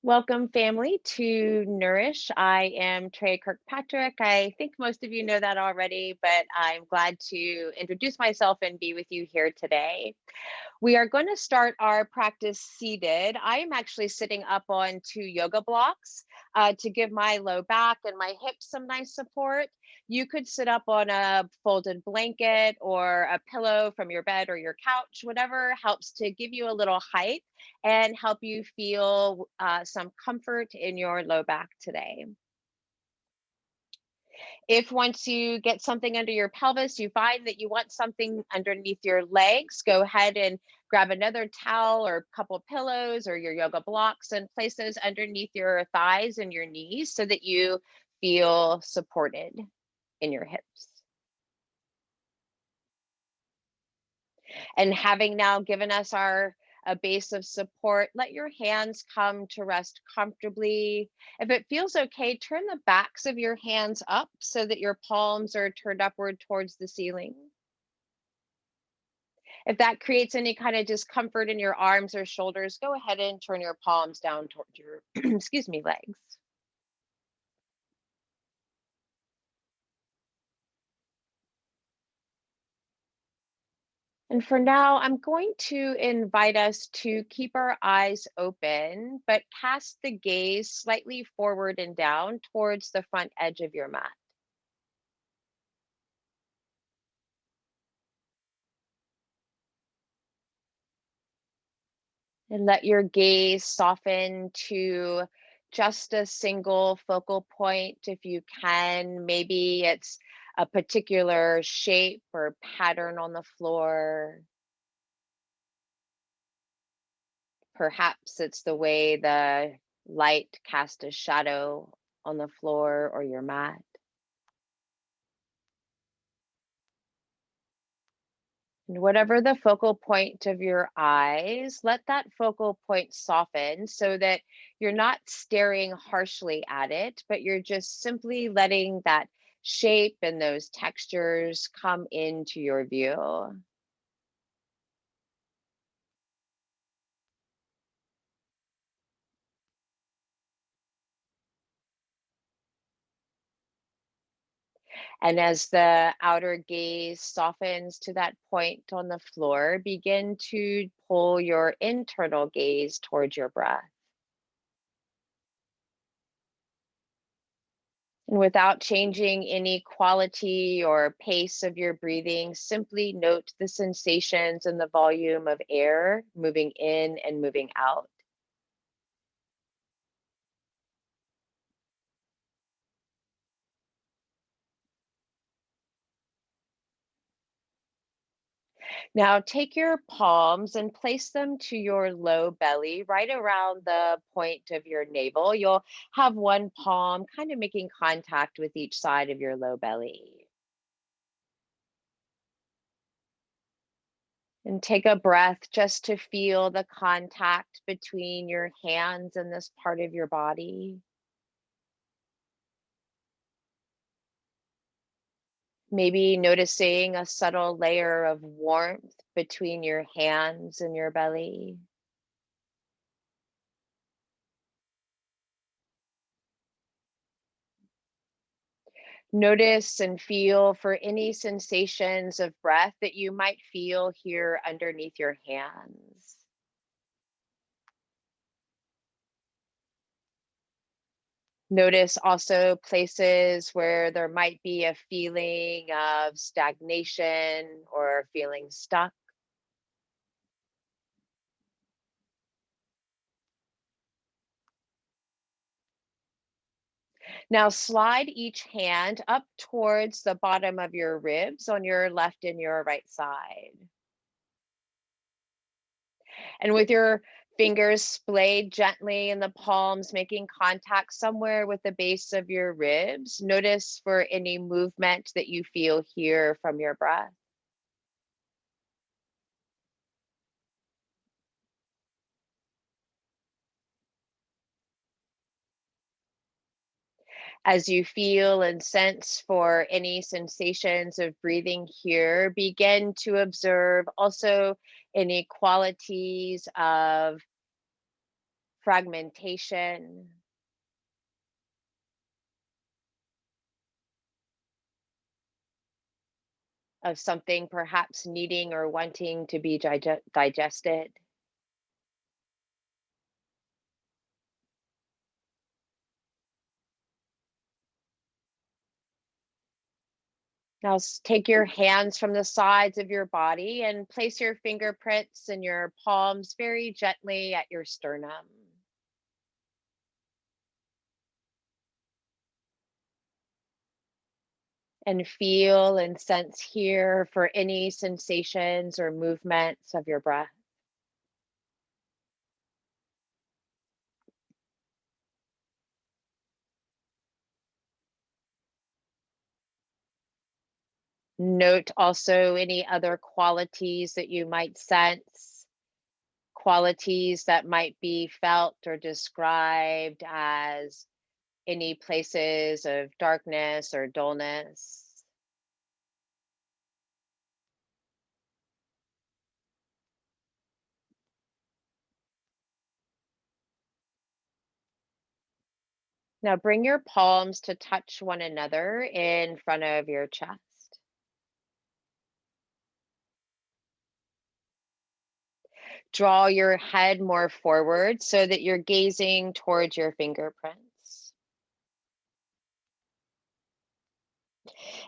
Welcome, family, to Nourish. I am Trey Kirkpatrick. I think most of you know that already, but I'm glad to introduce myself and be with you here today. We are going to start our practice seated. I am actually sitting up on two yoga blocks to give my low back and my hips some nice support. You could sit up on a folded blanket or a pillow from your bed or your couch, whatever helps to give you a little height and help you feel some comfort in your low back today. If once you get something under your pelvis, you find that you want something underneath your legs, go ahead and grab another towel or a couple pillows or your yoga blocks and place those underneath your thighs and your knees so that you feel supported in your hips. And having now given us a base of support, let your hands come to rest comfortably. If it feels okay, turn the backs of your hands up so that your palms are turned upward towards the ceiling. If that creates any kind of discomfort in your arms or shoulders, go ahead and turn your palms down towards your excuse me, legs. And for now, I'm going to invite us to keep our eyes open, but cast the gaze slightly forward and down towards the front edge of your mat. And let your gaze soften to just a single focal point if you can. Maybe it's a particular shape or pattern on the floor. Perhaps it's the way the light casts a shadow on the floor or your mat. And whatever the focal point of your eyes, let that focal point soften so that you're not staring harshly at it, but you're just simply letting that shape and those textures come into your view. And as the outer gaze softens to that point on the floor, begin to pull your internal gaze towards your breath. And without changing any quality or pace of your breathing, simply note the sensations and the volume of air moving in and moving out. Now, take your palms and place them to your low belly, right around the point of your navel. You'll have one palm kind of making contact with each side of your low belly. And take a breath just to feel the contact between your hands and this part of your body. Maybe noticing a subtle layer of warmth between your hands and your belly. Notice and feel for any sensations of breath that you might feel here underneath your hands. Notice also places where there might be a feeling of stagnation or feeling stuck. Now slide each hand up towards the bottom of your ribs on your left and your right side. And with your fingers splayed gently in the palms, making contact somewhere with the base of your ribs, notice for any movement that you feel here from your breath. As you feel and sense for any sensations of breathing here, begin to observe also any qualities of fragmentation, of something perhaps needing or wanting to be digested. Now, take your hands from the sides of your body and place your fingerprints and your palms very gently at your sternum. And feel and sense here for any sensations or movements of your breath. Note also any other qualities that you might sense, qualities that might be felt or described as any places of darkness or dullness. Now bring your palms to touch one another in front of your chest. Draw your head more forward so that you're gazing towards your fingerprints.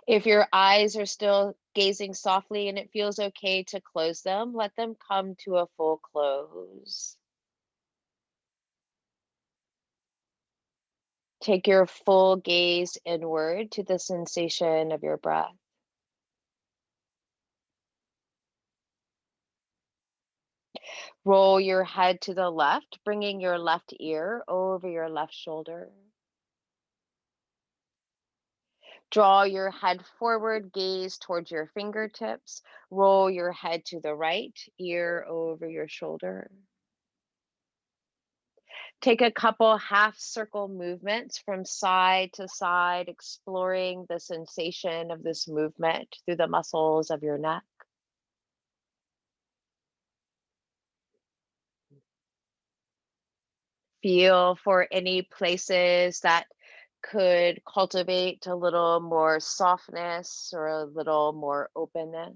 If your eyes are still gazing softly and it feels okay to close them, let them come to a full close. Take your full gaze inward to the sensation of your breath. Roll your head to the left, bringing your left ear over your left shoulder. Draw your head forward, gaze towards your fingertips. Roll your head to the right, ear over your shoulder. Take a couple half circle movements from side to side, exploring the sensation of this movement through the muscles of your neck. Feel for any places that could cultivate a little more softness or a little more openness.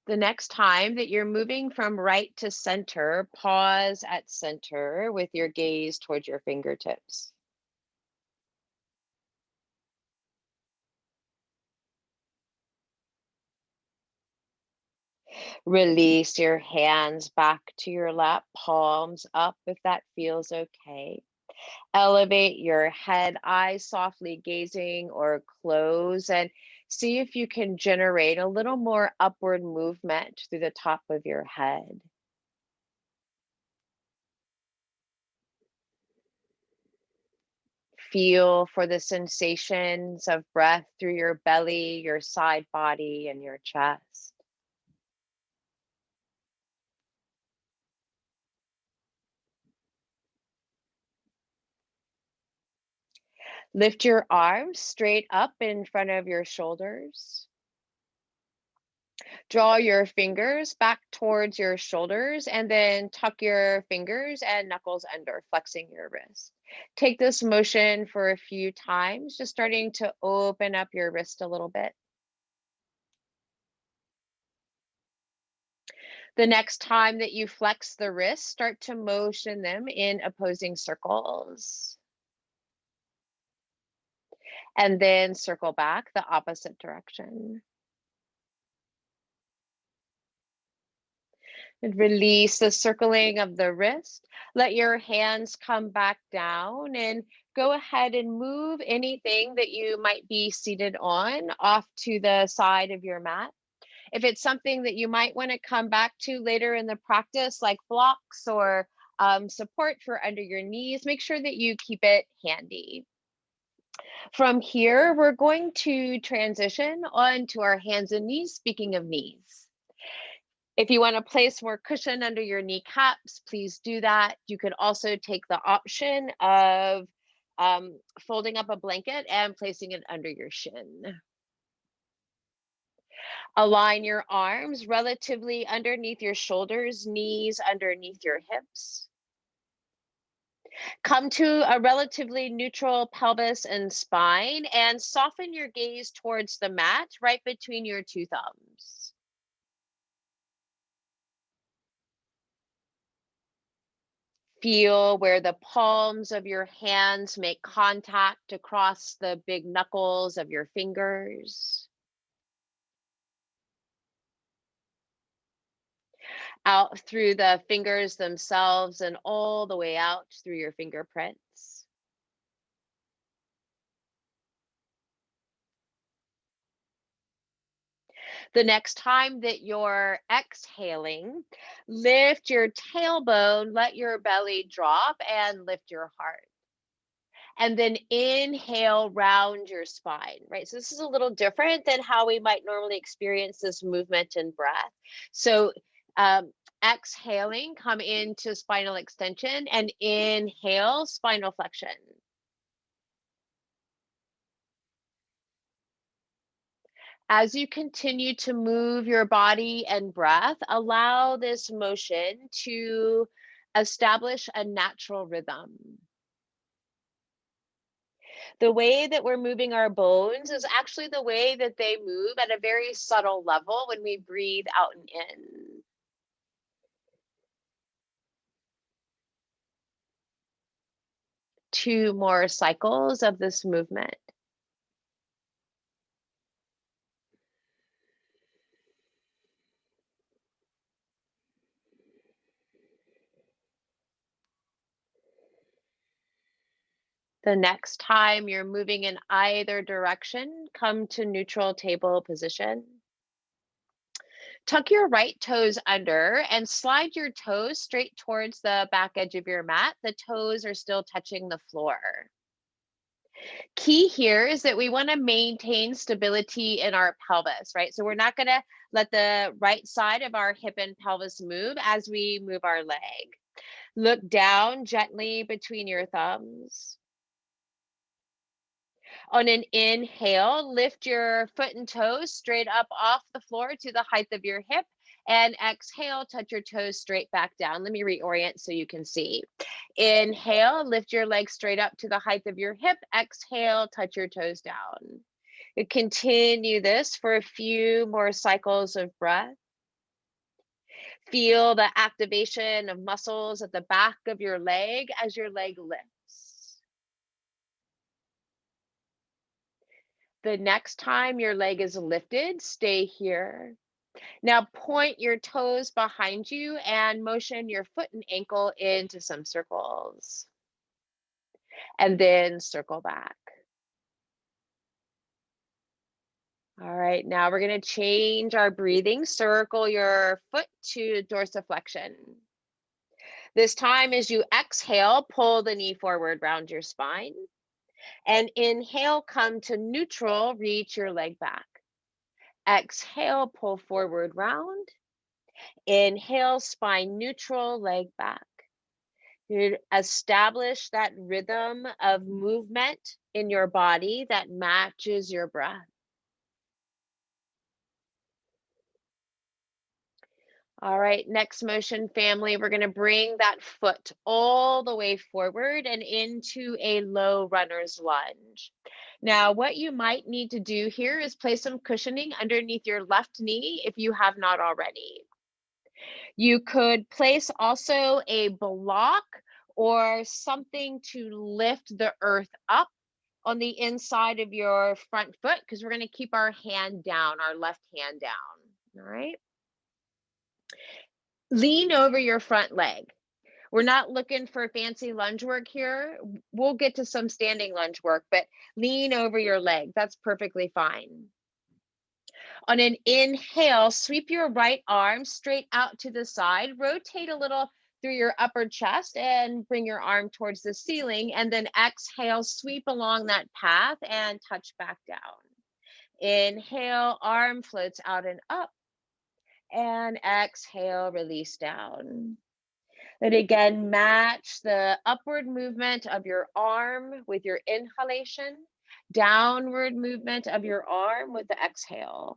The next time that you're moving from right to center, pause at center with your gaze towards your fingertips. Release your hands back to your lap, palms up if that feels okay. Elevate your head, eyes softly gazing or close, and see if you can generate a little more upward movement through the top of your head. Feel for the sensations of breath through your belly, your side body, and your chest. Lift your arms straight up in front of your shoulders. Draw your fingers back towards your shoulders and then tuck your fingers and knuckles under, flexing your wrist. Take this motion for a few times, just starting to open up your wrist a little bit. The next time that you flex the wrist, start to motion them in opposing circles. And then circle back the opposite direction. And release the circling of the wrist. Let your hands come back down and go ahead and move anything that you might be seated on off to the side of your mat. If it's something that you might want to come back to later in the practice, like blocks or support for under your knees, make sure that you keep it handy. From here, we're going to transition on to our hands and knees, speaking of knees. If you want to place more cushion under your kneecaps, please do that. You could also take the option of folding up a blanket and placing it under your shin. Align your arms relatively underneath your shoulders, knees underneath your hips. Come to a relatively neutral pelvis and spine and soften your gaze towards the mat right between your two thumbs. Feel where the palms of your hands make contact across the big knuckles of your fingers. Out through the fingers themselves and all the way out through your fingerprints. The next time that you're exhaling, lift your tailbone, let your belly drop, and lift your heart. And then inhale, round your spine, right? So this is a little different than how we might normally experience this movement and breath. So exhaling, come into spinal extension, and inhale, spinal flexion. As you continue to move your body and breath, allow this motion to establish a natural rhythm. The way that we're moving our bones is actually the way that they move at a very subtle level when we breathe out and in. Two more cycles of this movement. The next time you're moving in either direction, come to neutral table position. Tuck your right toes under and slide your toes straight towards the back edge of your mat. The toes are still touching the floor. Key here is that we want to maintain stability in our pelvis, right? So we're not going to let the right side of our hip and pelvis move as we move our leg. Look down gently between your thumbs. On an inhale, lift your foot and toes straight up off the floor to the height of your hip. And exhale, touch your toes straight back down. Let me reorient so you can see. Inhale, lift your legs straight up to the height of your hip. Exhale, touch your toes down. You continue this for a few more cycles of breath. Feel the activation of muscles at the back of your leg as your leg lifts. The next time your leg is lifted, stay here. Now point your toes behind you and motion your foot and ankle into some circles. And then circle back. All right, now we're going to change our breathing. Circle your foot to dorsiflexion. This time, as you exhale, pull the knee forward, round your spine. And inhale, come to neutral, reach your leg back. Exhale, pull forward, round. Inhale, spine neutral, leg back. You establish that rhythm of movement in your body that matches your breath. All right, next motion, family. We're going to bring that foot all the way forward and into a low runner's lunge. Now, what you might need to do here is place some cushioning underneath your left knee if you have not already. You could place also a block or something to lift the earth up on the inside of your front foot because we're going to keep our hand down, our left hand down. All right. Lean over your front leg. We're not looking for fancy lunge work here. We'll get to some standing lunge work, but lean over your leg. That's perfectly fine. On an inhale, sweep your right arm straight out to the side, rotate a little through your upper chest and bring your arm towards the ceiling. And then exhale, sweep along that path and touch back down. Inhale, arm floats out and up. And exhale, release down. And again, match the upward movement of your arm with your inhalation, downward movement of your arm with the exhale.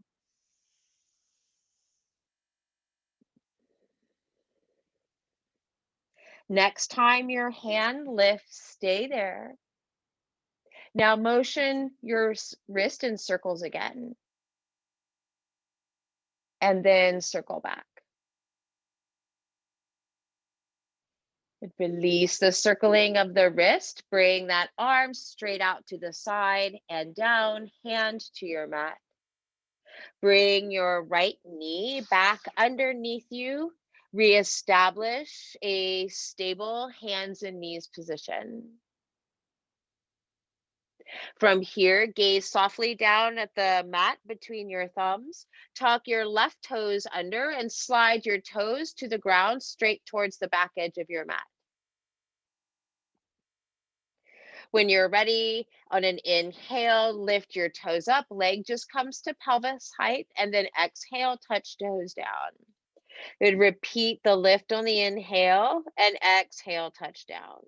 Next time your hand lifts, stay there. Now motion your wrist in circles again, and then circle back. Release the circling of the wrist. Bring that arm straight out to the side and down, hand to your mat. Bring your right knee back underneath you. Reestablish a stable hands and knees position. From here, gaze softly down at the mat between your thumbs. Tuck your left toes under and slide your toes to the ground straight towards the back edge of your mat. When you're ready, on an inhale, lift your toes up, leg just comes to pelvis height, and then exhale, touch toes down. Then repeat the lift on the inhale and exhale, touch down.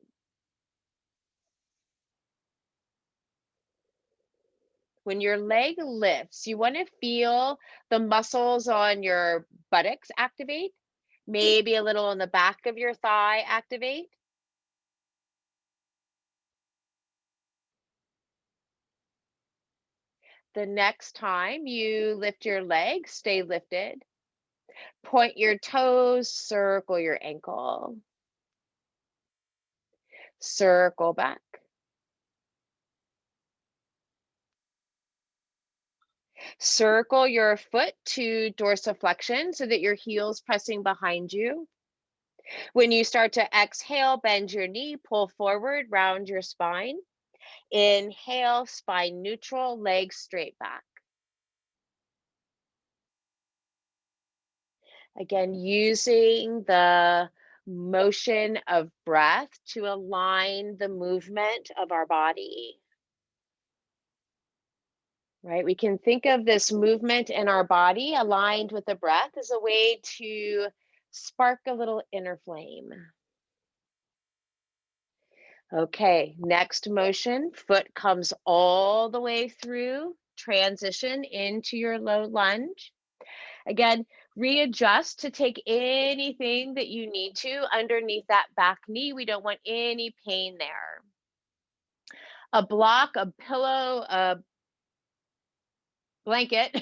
When your leg lifts, you want to feel the muscles on your buttocks activate, maybe a little on the back of your thigh activate. The next time you lift your leg, stay lifted. Point your toes, circle your ankle. Circle back. Circle your foot to dorsiflexion so that your heel's pressing behind you. When you start to exhale, bend your knee, pull forward, round your spine. Inhale, spine neutral, legs straight back. Again, using the motion of breath to align the movement of our body. Right? We can think of this movement in our body aligned with the breath as a way to spark a little inner flame. Okay, next motion, foot comes all the way through, transition into your low lunge. Again, readjust to take anything that you need to underneath that back knee. We don't want any pain there. A block, a pillow, a blanket,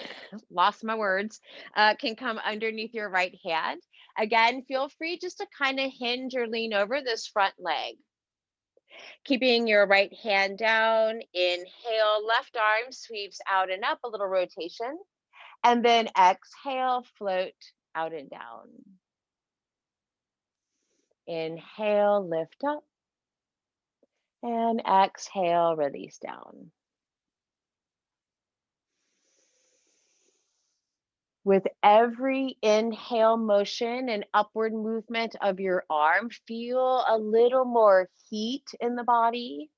lost my words, can come underneath your right hand. Again, feel free just to kind of hinge or lean over this front leg. Keeping your right hand down, inhale, left arm sweeps out and up, a little rotation. And then exhale, float out and down. Inhale, lift up. And exhale, release down. With every inhale motion and upward movement of your arm, feel a little more heat in the body.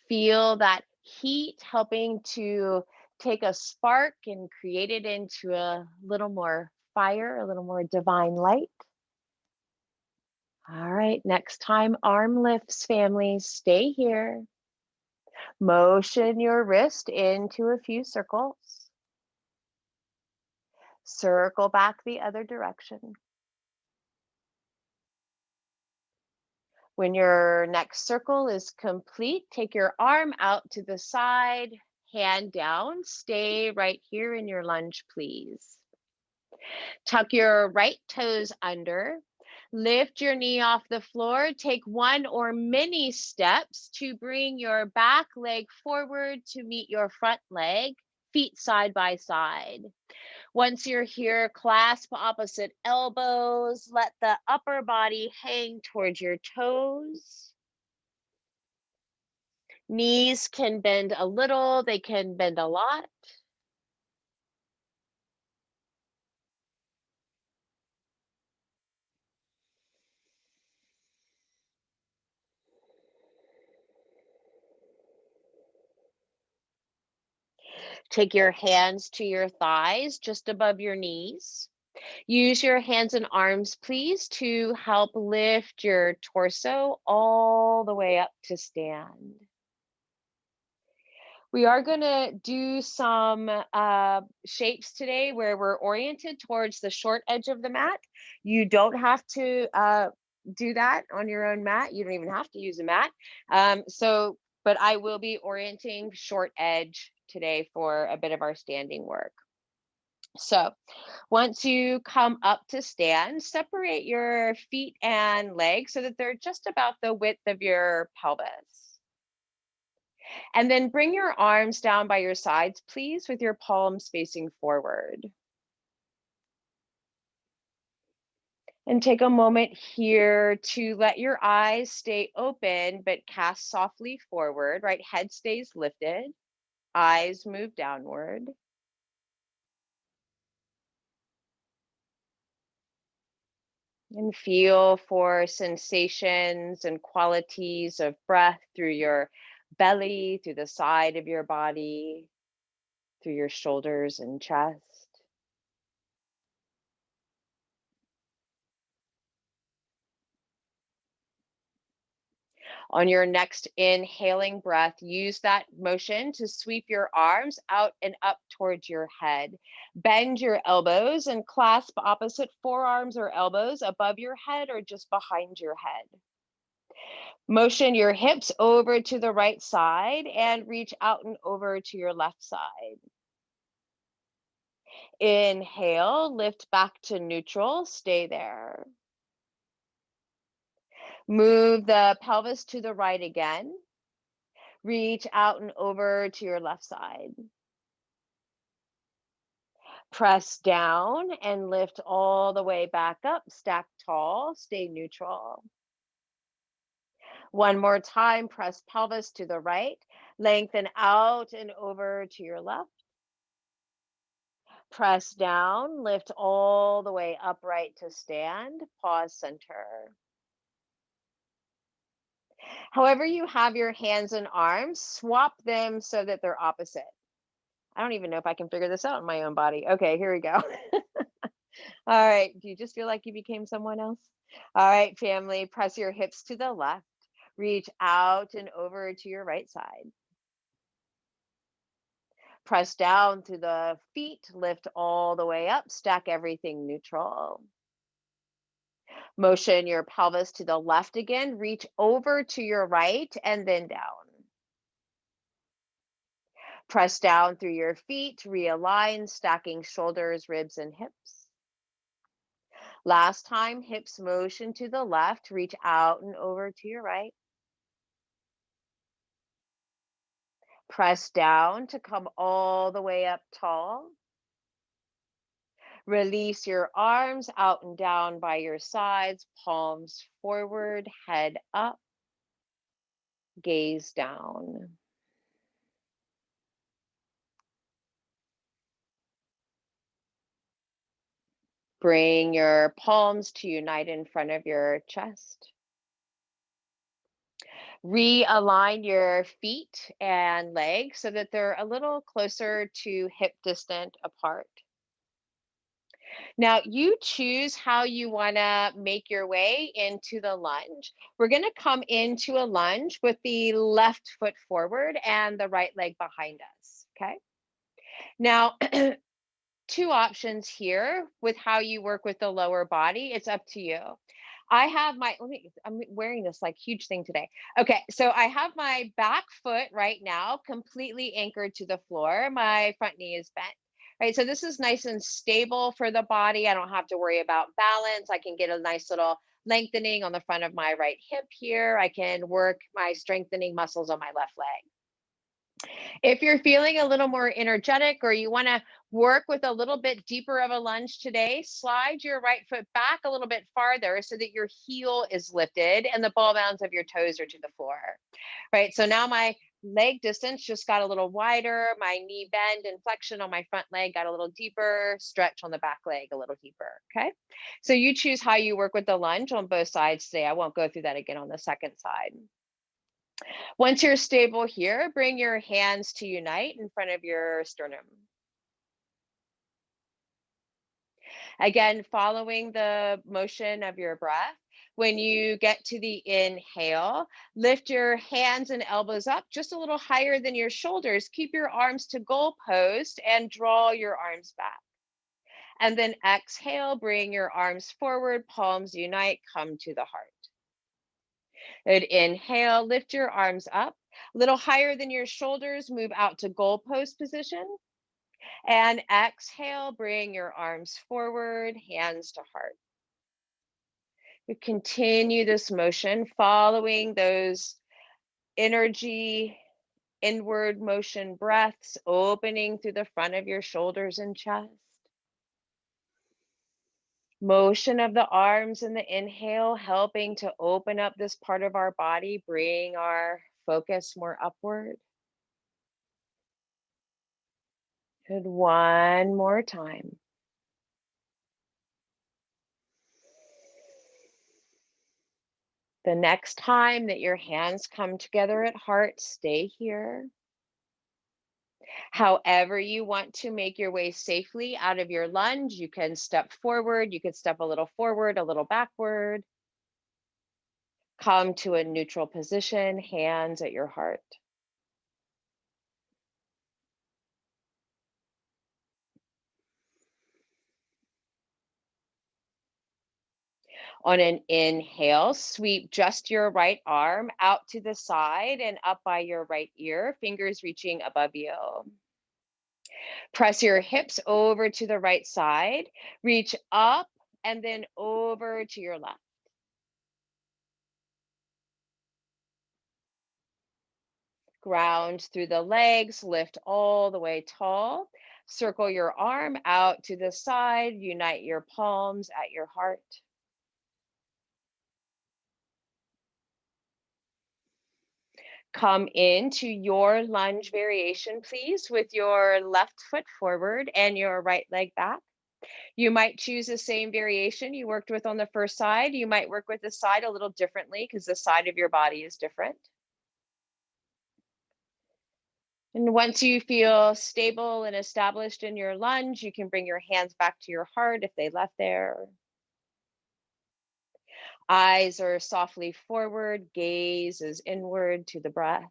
Feel that heat helping to take a spark and create it into a little more fire, a little more divine light. All right, next time, arm lifts, family, stay here. Motion your wrist into a few circles. Circle back the other direction. When your next circle is complete, take your arm out to the side, hand down. Stay right here in your lunge, please. Tuck your right toes under. Lift your knee off the floor. Take one or many steps to bring your back leg forward to meet your front leg, feet side by side. Once you're here, clasp opposite elbows. Let the upper body hang towards your toes. Knees can bend a little, they can bend a lot. Take your hands to your thighs, just above your knees. Use your hands and arms, please, to help lift your torso all the way up to stand. We are going to do some shapes today where we're oriented towards the short edge of the mat. You don't have to do that on your own mat. You don't even have to use a mat. But I will be orienting short edge today for a bit of our standing work. So once you come up to stand, separate your feet and legs so that they're just about the width of your pelvis. And then bring your arms down by your sides, please, with your palms facing forward. And take a moment here to let your eyes stay open, but cast softly forward, right? Head stays lifted, eyes move downward. And feel for sensations and qualities of breath through your belly, through the side of your body, through your shoulders and chest. On your next inhaling breath, use that motion to sweep your arms out and up towards your head. Bend your elbows and clasp opposite forearms or elbows above your head or just behind your head. Motion your hips over to the right side and reach out and over to your left side. Inhale, lift back to neutral, stay there. Move the pelvis to the right again. Reach out and over to your left side. Press down and lift all the way back up. Stack tall, stay neutral. One more time, press pelvis to the right. Lengthen out and over to your left. Press down, lift all the way upright to stand. Pause center. However you have your hands and arms, swap them so that they're opposite. I don't even know if I can figure this out in my own body. Okay, here we go. All right. Do you just feel like you became someone else? All right, family, press your hips to the left. Reach out and over to your right side. Press down through the feet, lift all the way up, stack everything neutral. Motion your pelvis to the left again, reach over to your right and then down. Press down through your feet, realign, stacking shoulders, ribs, and hips. Last time, hips motion to the left, reach out and over to your right. Press down to come all the way up tall. Release your arms out and down by your sides, palms forward, head up, gaze down. Bring your palms to unite in front of your chest. Realign your feet and legs so that they're a little closer to hip distant apart. Now, you choose how you want to make your way into the lunge. We're going to come into a lunge with the left foot forward and the right leg behind us. Okay. Now, two options here with how you work with the lower body. It's up to you. I have my, I'm wearing this like huge thing today. Okay, so I have my back foot right now completely anchored to the floor. My front knee is bent. Right, so this is nice and stable for the body. I don't have to worry about balance. I can get a nice little lengthening on the front of my right hip here. I can work my strengthening muscles on my left leg. If you're feeling a little more energetic or you want to work with a little bit deeper of a lunge today, slide your right foot back a little bit farther so that your heel is lifted and the ball bounds of your toes are to the floor. Right. So now my leg distance just got a little wider. My knee bend and flexion on my front leg got a little deeper, stretch on the back leg a little deeper. Okay. So you choose how you work with the lunge on both sides today. I won't go through that again on the second side. Once you're stable here, bring your hands to unite in front of your sternum. Again, following the motion of your breath. When you get to the inhale, lift your hands and elbows up just a little higher than your shoulders. Keep your arms to goal post and draw your arms back. And then exhale, bring your arms forward, palms unite, come to the heart. Good. Inhale, lift your arms up a little higher than your shoulders, move out to goal post position. And exhale, bring your arms forward, hands to heart. You continue this motion, following those energy, inward motion breaths, opening through the front of your shoulders and chest. Motion of the arms in the inhale, helping to open up this part of our body, bring our focus more upward. Good. One more time. The next time that your hands come together at heart, stay here. However you want to make your way safely out of your lunge, you can step forward, you could step a little forward, a little backward. Come to a neutral position, hands at your heart. On an inhale, sweep just your right arm out to the side and up by your right ear, fingers reaching above you. Press your hips over to the right side, reach up and then over to your left. Ground through the legs, lift all the way tall. Circle your arm out to the side, unite your palms at your heart. Come into your lunge variation, please, with your left foot forward and your right leg back. You might choose the same variation you worked with on the first side. You might work with the side a little differently because the side of your body is different. And once you feel stable and established in your lunge, you can bring your hands back to your heart if they left there. Eyes are softly forward, gaze is inward to the breath.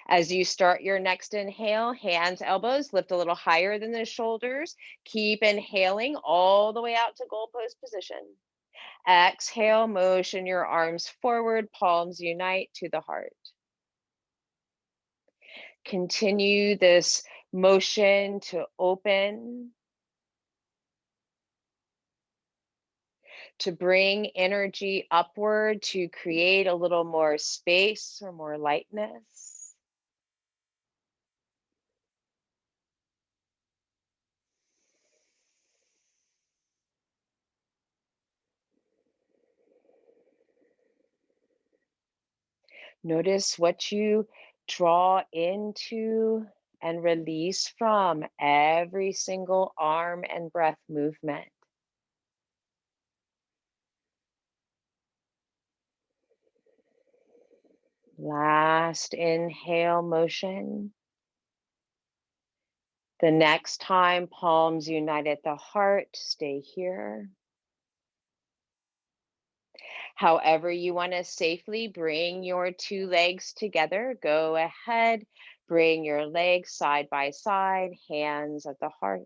As you start your next inhale, hands, elbows lift a little higher than the shoulders. Keep inhaling all the way out to goal post position. Exhale, motion your arms forward, palms unite to the heart. Continue this motion to open, to bring energy upward, to create a little more space or more lightness. Notice what you draw into and release from every single arm and breath movement. Last inhale motion. The next time, palms unite at the heart, stay here. However you want to safely bring your two legs together, go ahead. Bring your legs side by side, hands at the heart.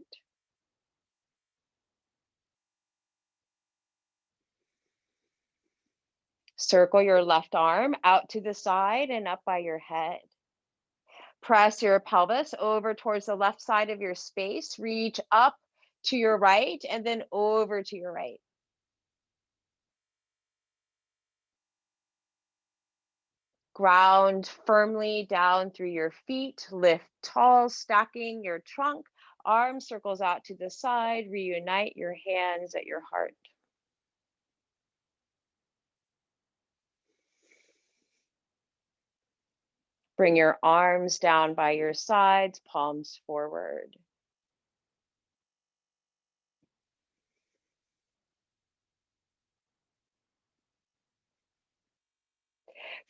Circle your left arm out to the side and up by your head. Press your pelvis over towards the left side of your space. Reach up to your right and then over to your right. Ground firmly down through your feet. Lift tall, stacking your trunk. Arm circles out to the side. Reunite your hands at your heart. Bring your arms down by your sides, palms forward.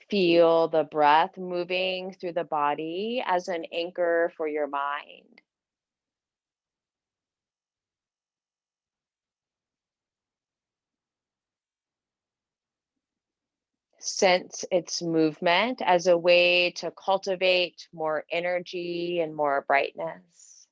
Feel the breath moving through the body as an anchor for your mind. Sense its movement as a way to cultivate more energy and more brightness.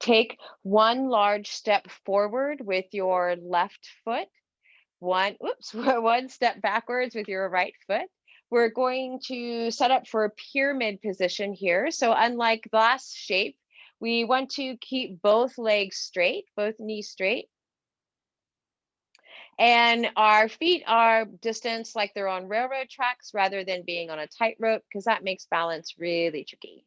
Take one large step forward with your left foot, one step backwards with your right foot. We're going to set up for a pyramid position here. So unlike glass shape, we want to keep both legs straight, both knees straight. And our feet are distanced like they're on railroad tracks rather than being on a tightrope, because that makes balance really tricky.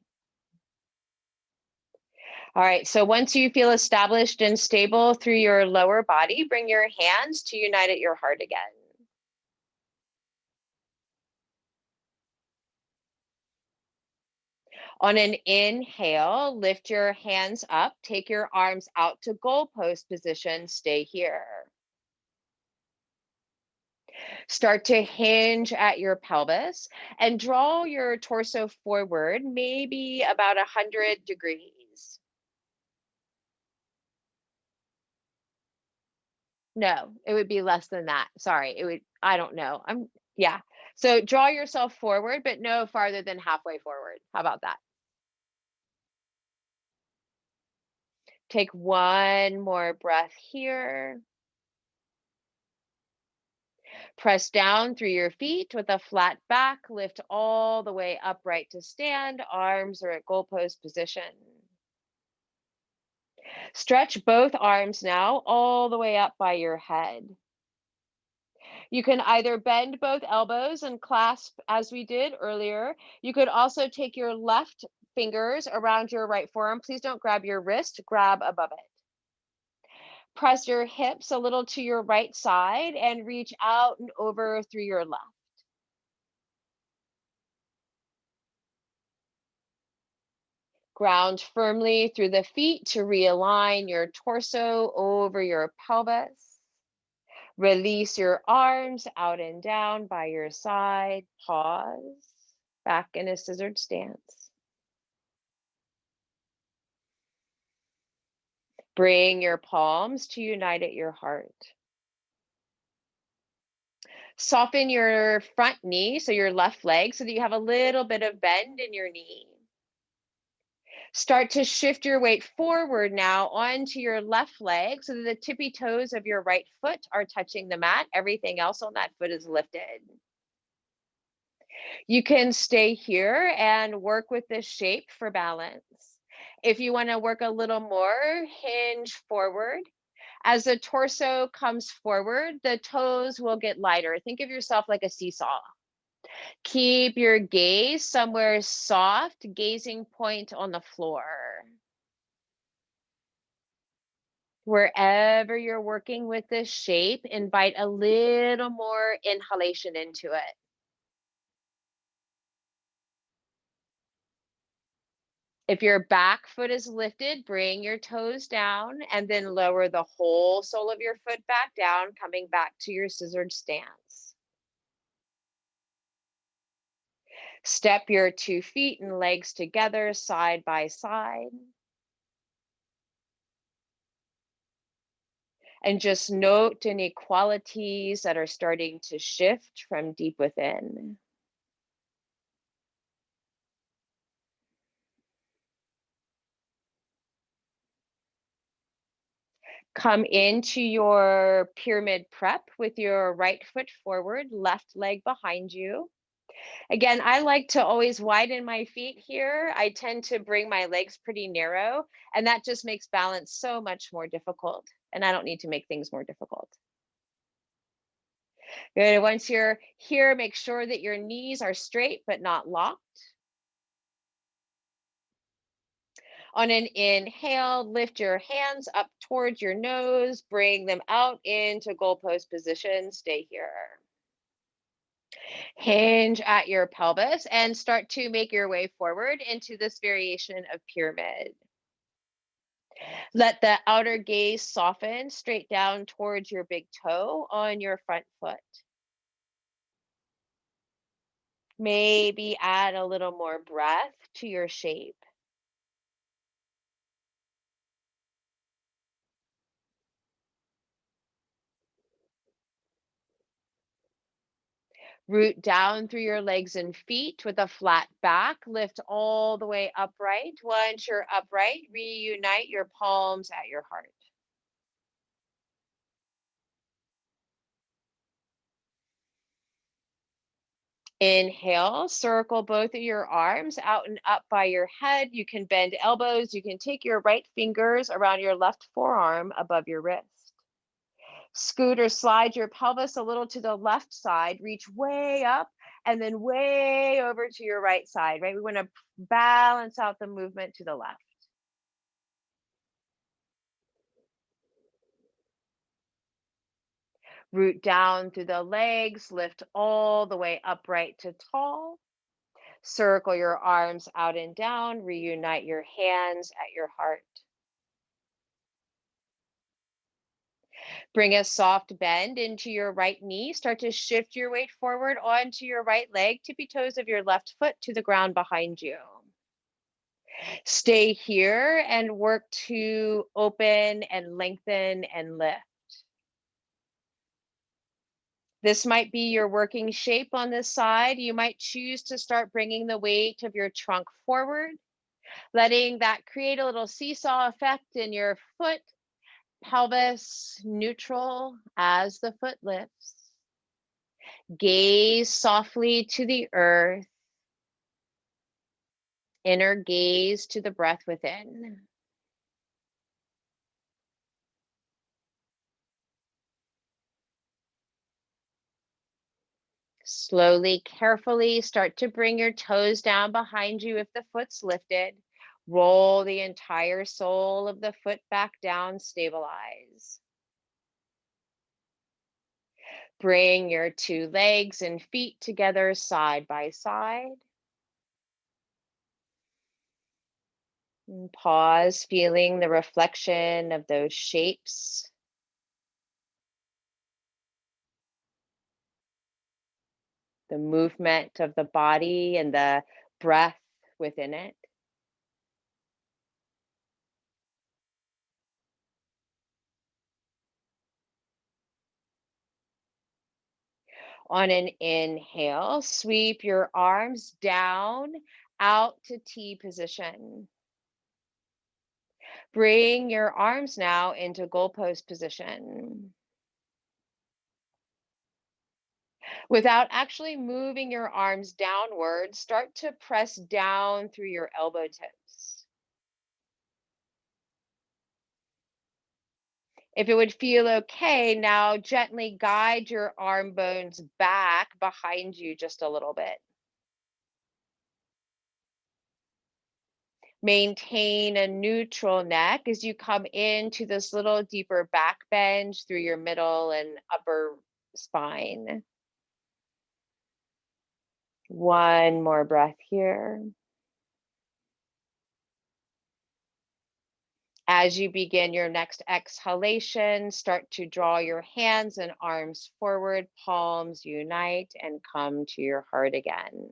All right, so once you feel established and stable through your lower body, bring your hands to unite at your heart again. On an inhale, lift your hands up, take your arms out to goalpost position, stay here. Start to hinge at your pelvis and draw your torso forward, maybe about 100 degrees. No, it would be less than that. Sorry, it would, I don't know. Yeah. So draw yourself forward, but no farther than halfway forward. How about that? Take one more breath here. Press down through your feet with a flat back. Lift all the way upright to stand. Arms are at goalpost position. Stretch both arms now all the way up by your head. You can either bend both elbows and clasp as we did earlier. You could also take your left fingers around your right forearm. Please don't grab your wrist, grab above it. Press your hips a little to your right side and reach out and over through your left. Ground firmly through the feet to realign your torso over your pelvis. Release your arms out and down by your side. Pause. Back in a scissored stance. Bring your palms to unite at your heart. Soften your front knee, so your left leg, so that you have a little bit of bend in your knee. Start to shift your weight forward now onto your left leg so that the tippy toes of your right foot are touching the mat. Everything else on that foot is lifted. You can stay here and work with this shape for balance. If you want to work a little more, hinge forward. As the torso comes forward, the toes will get lighter. Think of yourself like a seesaw. Keep your gaze somewhere soft, gazing point on the floor. Wherever you're working with this shape, invite a little more inhalation into it. If your back foot is lifted, bring your toes down and then lower the whole sole of your foot back down, coming back to your scissored stance. Step your 2 feet and legs together side by side. And just note any qualities that are starting to shift from deep within. Come into your pyramid prep with your right foot forward, left leg behind you. Again, I like to always widen my feet here. I tend to bring my legs pretty narrow, and that just makes balance so much more difficult. And I don't need to make things more difficult. Good. Once you're here, make sure that your knees are straight but not locked. On an inhale, lift your hands up towards your nose, bring them out into goalpost position. Stay here. Hinge at your pelvis and start to make your way forward into this variation of pyramid. Let the outer gaze soften straight down towards your big toe on your front foot. Maybe add a little more breath to your shape. Root down through your legs and feet with a flat back. Lift all the way upright. Once you're upright, reunite your palms at your heart. Inhale, circle both of your arms out and up by your head. You can bend elbows. You can take your right fingers around your left forearm above your wrist. Scoot or slide your pelvis a little to the left side, reach way up and then way over to your right side, right? We want to balance out the movement to the left. Root down through the legs, lift all the way upright to tall. Circle your arms out and down, reunite your hands at your heart. Bring a soft bend into your right knee. Start to shift your weight forward onto your right leg, tippy toes of your left foot to the ground behind you. Stay here and work to open and lengthen and lift. This might be your working shape on this side. You might choose to start bringing the weight of your trunk forward, letting that create a little seesaw effect in your foot, pelvis neutral as the foot lifts. Gaze softly to the earth, inner gaze to the breath within. Slowly, carefully start to bring your toes down behind you if the foot's lifted. Roll the entire sole of the foot back down, stabilize. Bring your two legs and feet together side by side. And pause, feeling the reflection of those shapes. The movement of the body and the breath within it. On an inhale, sweep your arms down out to T position. Bring your arms now into goalpost position. Without actually moving your arms downward, start to press down through your elbow tips. If it would feel okay, now gently guide your arm bones back behind you just a little bit. Maintain a neutral neck as you come into this little deeper back bend through your middle and upper spine. One more breath here. As you begin your next exhalation, start to draw your hands and arms forward, palms unite, and come to your heart again.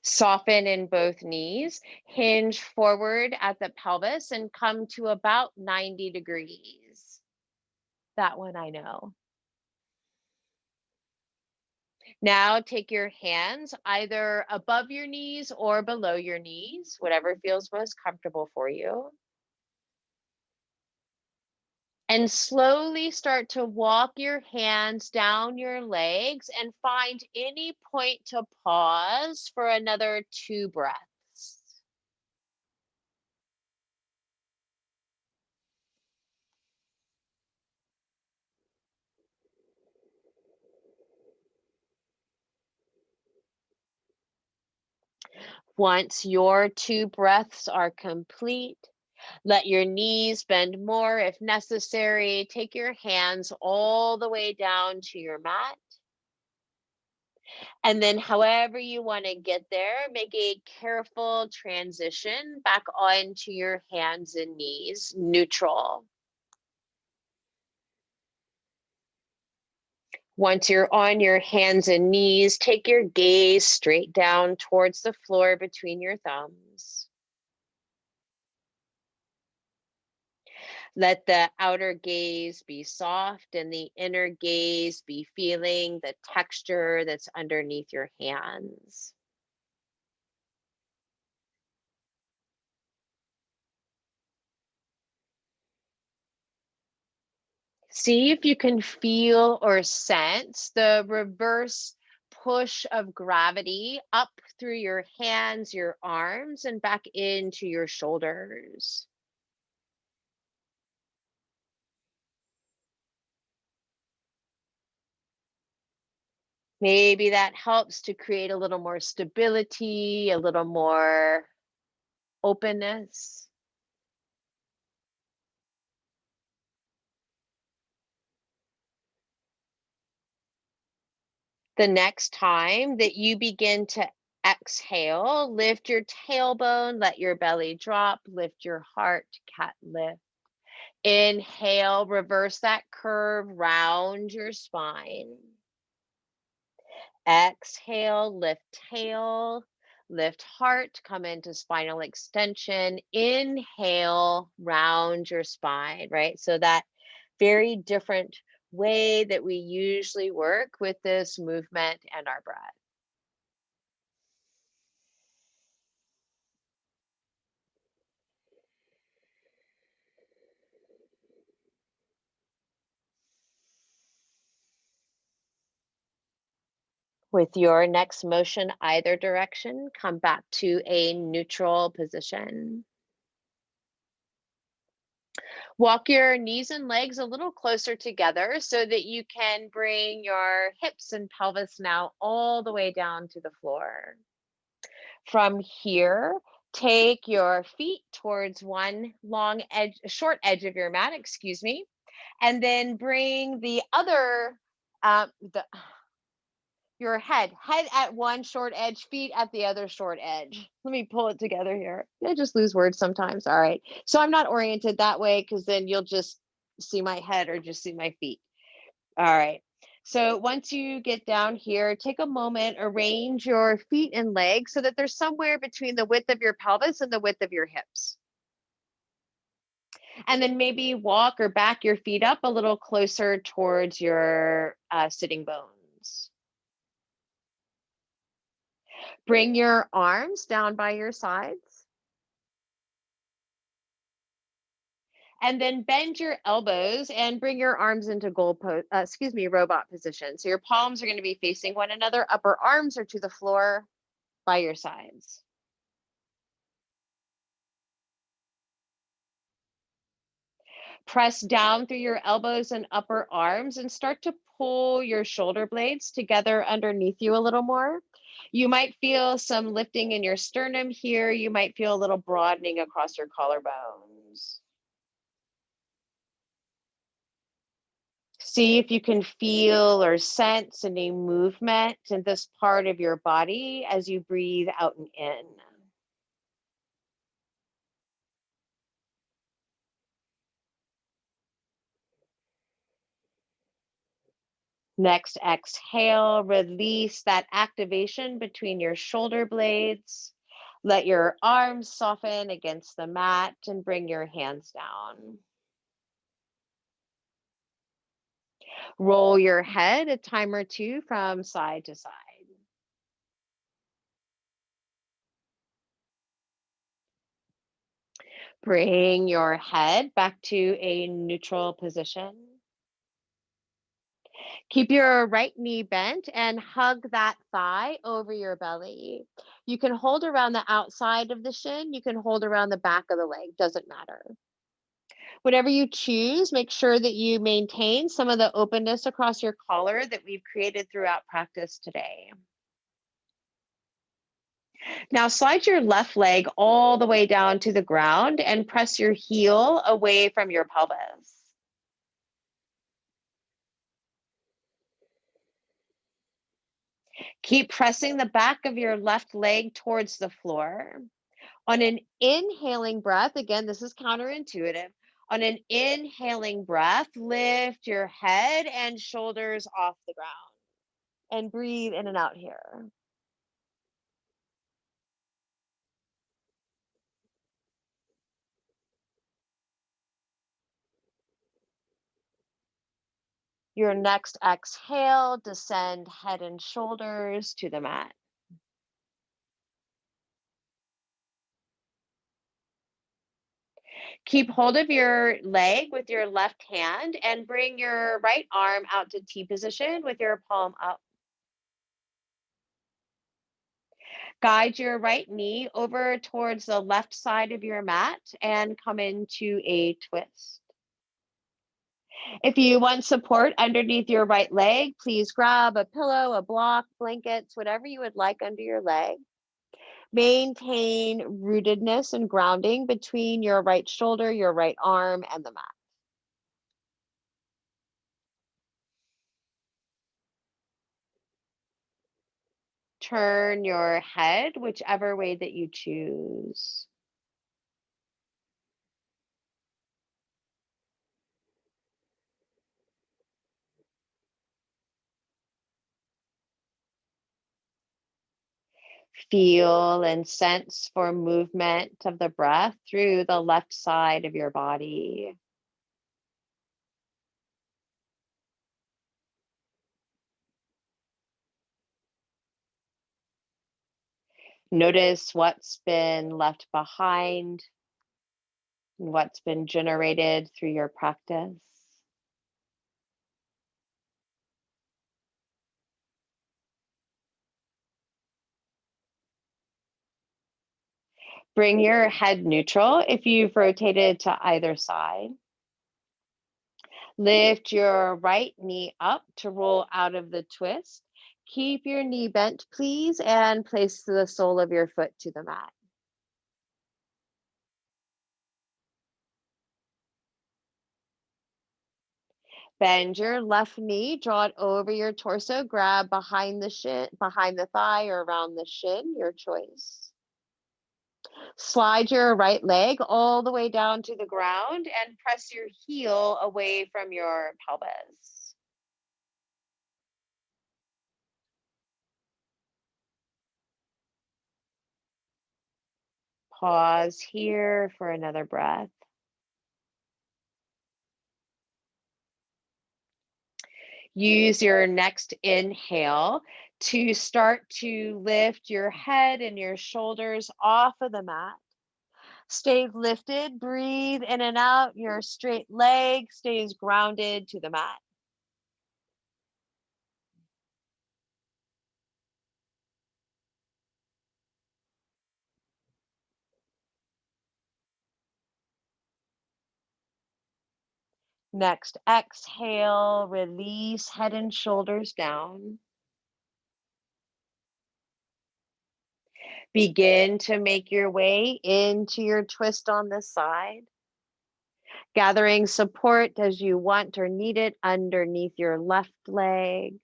Soften in both knees, hinge forward at the pelvis, and come to about 90 degrees. That one I know. Now take your hands either above your knees or below your knees, whatever feels most comfortable for you. And slowly start to walk your hands down your legs and find any point to pause for another 2 breaths. Once your 2 breaths are complete, let your knees bend more if necessary. Take your hands all the way down to your mat. And then, however you want to get there, make a careful transition back onto your hands and knees, neutral. Once you're on your hands and knees, take your gaze straight down towards the floor between your thumbs. Let the outer gaze be soft and the inner gaze be feeling the texture that's underneath your hands. See if you can feel or sense the reverse push of gravity up through your hands, your arms, and back into your shoulders. Maybe that helps to create a little more stability, a little more openness. The next time that you begin to exhale, lift your tailbone, let your belly drop, lift your heart, cat lift. Inhale, reverse that curve, round your spine. Exhale, lift tail, lift heart, come into spinal extension. Inhale, round your spine, right? So that very different way that we usually work with this movement and our breath. With your next motion, either direction, come back to a neutral position. Walk your knees and legs a little closer together so that you can bring your hips and pelvis now all the way down to the floor. From here, take your feet towards one long edge, short edge of your mat, excuse me, and then bring the other, the your head at one short edge, feet at the other short edge. Let me pull it together here. I just lose words sometimes. All right. So I'm not oriented that way because then you'll just see my head or just see my feet. All right. So once you get down here, take a moment, arrange your feet and legs so that they're somewhere between the width of your pelvis and the width of your hips. And then maybe walk or back your feet up a little closer towards your sitting bones. Bring your arms down by your sides. And then bend your elbows and bring your arms into robot position. So your palms are going to be facing one another. Upper arms are to the floor by your sides. Press down through your elbows and upper arms and start to pull your shoulder blades together underneath you a little more. You might feel some lifting in your sternum here. You might feel a little broadening across your collarbones. See if you can feel or sense any movement in this part of your body as you breathe out and in. Next, exhale, release that activation between your shoulder blades. Let your arms soften against the mat and bring your hands down. Roll your head a time or two from side to side. Bring your head back to a neutral position. Keep your right knee bent and hug that thigh over your belly. You can hold around the outside of the shin, you can hold around the back of the leg, doesn't matter. Whatever you choose, make sure that you maintain some of the openness across your collar that we've created throughout practice today. Now slide your left leg all the way down to the ground and press your heel away from your pelvis. Keep pressing the back of your left leg towards the floor. On an inhaling breath, again, this is counterintuitive. On an inhaling breath, lift your head and shoulders off the ground and breathe in and out here. Your next exhale, descend head and shoulders to the mat. Keep hold of your leg with your left hand and bring your right arm out to T position with your palm up. Guide your right knee over towards the left side of your mat and come into a twist. If you want support underneath your right leg, please grab a pillow, a block, blankets, whatever you would like under your leg. Maintain rootedness and grounding between your right shoulder, your right arm, and the mat. Turn your head whichever way that you choose. Feel and sense for movement of the breath through the left side of your body. Notice what's been left behind and what's been generated through your practice. Bring your head neutral if you've rotated to either side. Lift your right knee up to roll out of the twist. Keep your knee bent, please, and place the sole of your foot to the mat. Bend your left knee, draw it over your torso, grab behind the shin, behind the thigh or around the shin, your choice. Slide your right leg all the way down to the ground and press your heel away from your pelvis. Pause here for another breath. Use your next inhale to start to lift your head and your shoulders off of the mat. Stay lifted, breathe in and out. Your straight leg stays grounded to the mat. Next, exhale, release head and shoulders down. Begin to make your way into your twist on this side, gathering support as you want or need it underneath your left leg.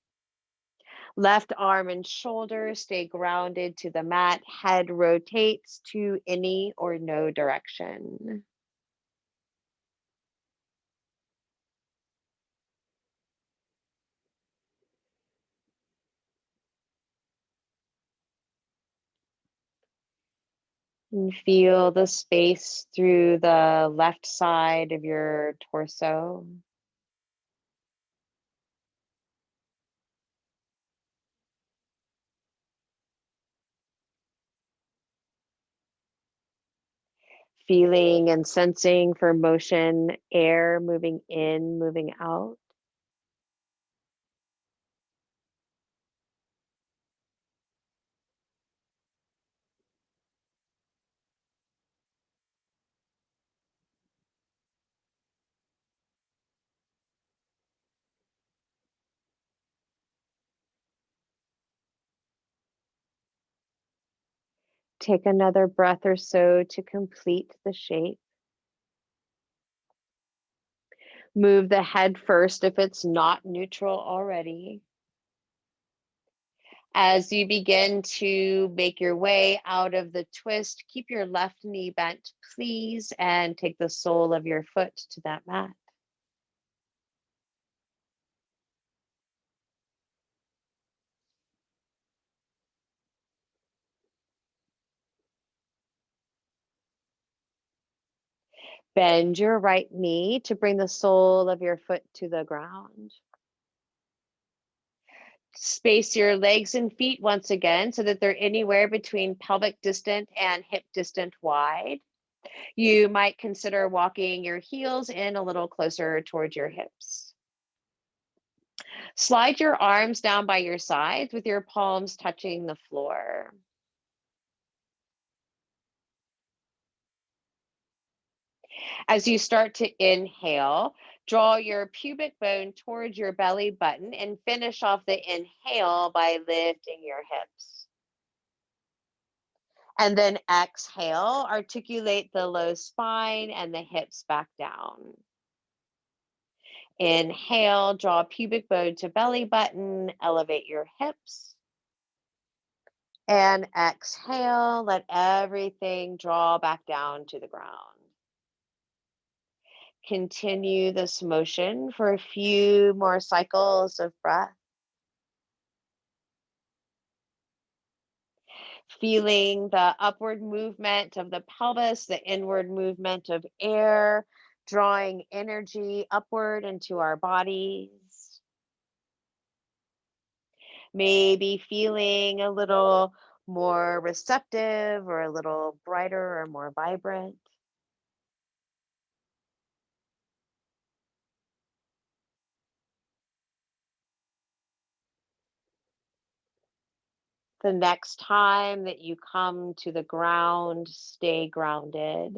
Left arm and shoulder stay grounded to the mat. Head rotates to any or no direction. And feel the space through the left side of your torso. Feeling and sensing for motion, air moving in, moving out. Take another breath or so to complete the shape. Move the head first if it's not neutral already. As you begin to make your way out of the twist, keep your left knee bent, please, and take the sole of your foot to that mat. Bend your right knee to bring the sole of your foot to the ground. Space your legs and feet once again so that they're anywhere between pelvic distant and hip distant wide. You might consider walking your heels in a little closer towards your hips. Slide your arms down by your sides with your palms touching the floor. As you start to inhale, draw your pubic bone towards your belly button and finish off the inhale by lifting your hips. And then exhale, articulate the low spine and the hips back down. Inhale, draw pubic bone to belly button, elevate your hips. And exhale, let everything draw back down to the ground. Continue this motion for a few more cycles of breath. Feeling the upward movement of the pelvis, the inward movement of air, drawing energy upward into our bodies. Maybe feeling a little more receptive or a little brighter or more vibrant. The next time that you come to the ground, stay grounded.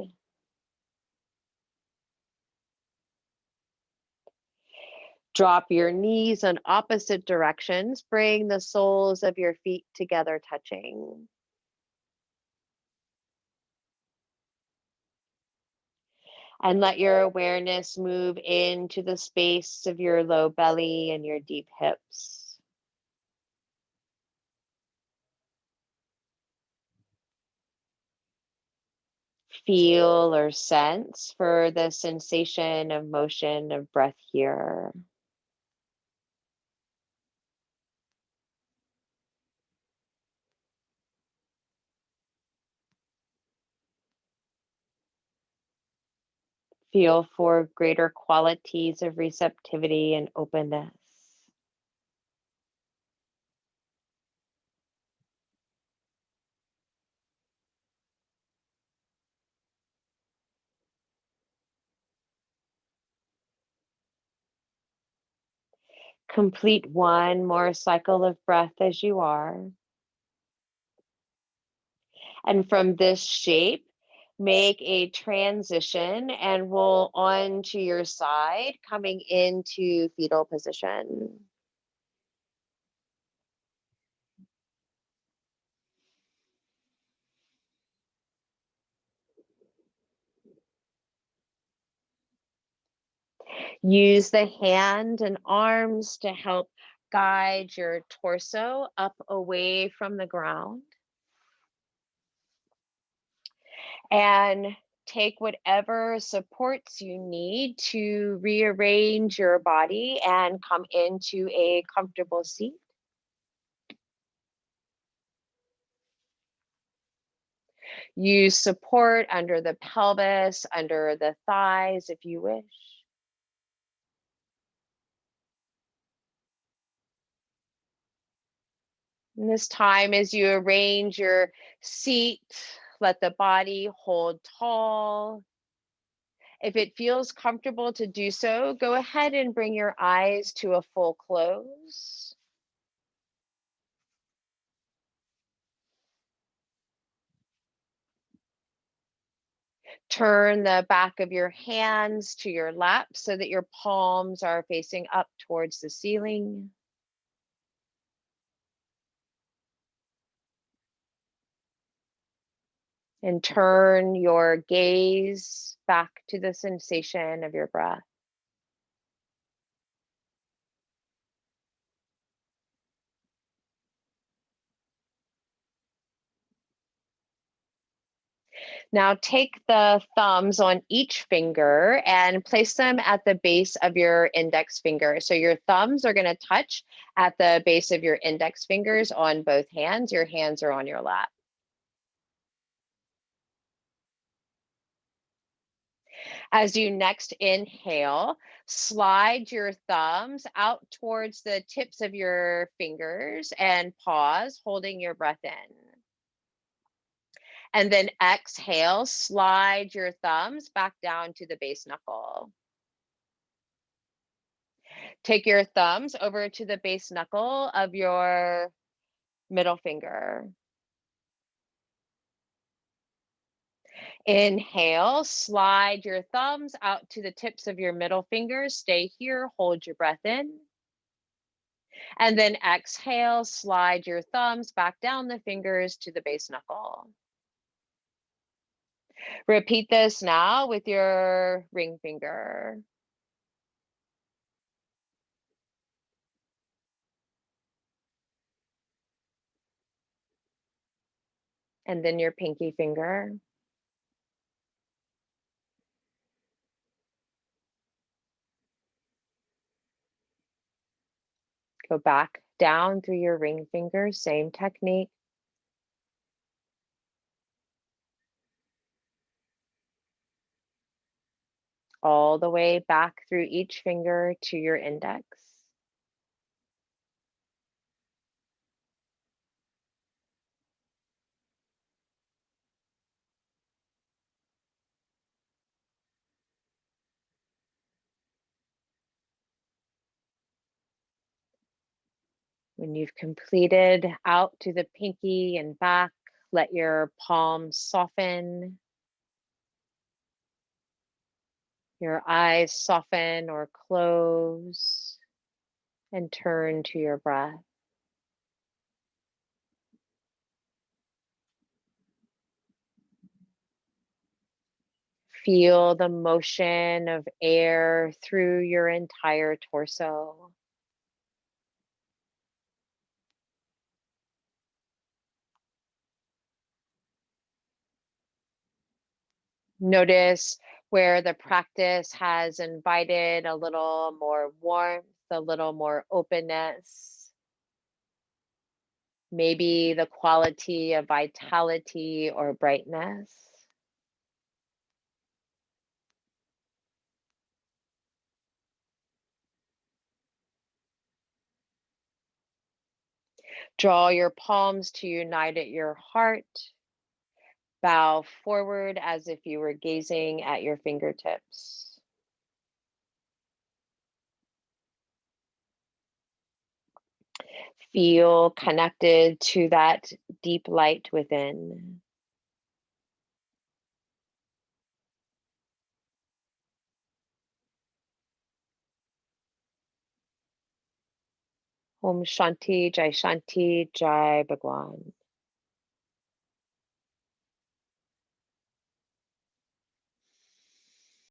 Drop your knees in opposite directions. Bring the soles of your feet together, touching. And let your awareness move into the space of your low belly and your deep hips. Feel or sense for the sensation of motion of breath here. Feel for greater qualities of receptivity and openness. Complete one more cycle of breath as you are. And from this shape, make a transition and roll onto your side, coming into fetal position. Use the hand and arms to help guide your torso up away from the ground. And take whatever supports you need to rearrange your body and come into a comfortable seat. Use support under the pelvis, under the thighs if you wish. And this time, as you arrange your seat, let the body hold tall. If it feels comfortable to do so, go ahead and bring your eyes to a full close. Turn the back of your hands to your lap so that your palms are facing up towards the ceiling. And turn your gaze back to the sensation of your breath. Now take the thumbs on each finger and place them at the base of your index finger. So your thumbs are going to touch at the base of your index fingers on both hands. Your hands are on your lap. As you next inhale, slide your thumbs out towards the tips of your fingers and pause, holding your breath in. And then exhale, slide your thumbs back down to the base knuckle. Take your thumbs over to the base knuckle of your middle finger. Inhale, slide your thumbs out to the tips of your middle fingers. Stay here, hold your breath in. And then exhale, slide your thumbs back down the fingers to the base knuckle. Repeat this now with your ring finger. And then your pinky finger. Go back down through your ring finger, same technique. All the way back through each finger to your index. When you've completed out to the pinky and back, let your palms soften, your eyes soften or close, and turn to your breath. Feel the motion of air through your entire torso. Notice where the practice has invited a little more warmth, a little more openness, maybe the quality of vitality or brightness. Draw your palms to unite at your heart. Bow forward as if you were gazing at your fingertips. Feel connected to that deep light within. Om Shanti, Jai Bhagwan.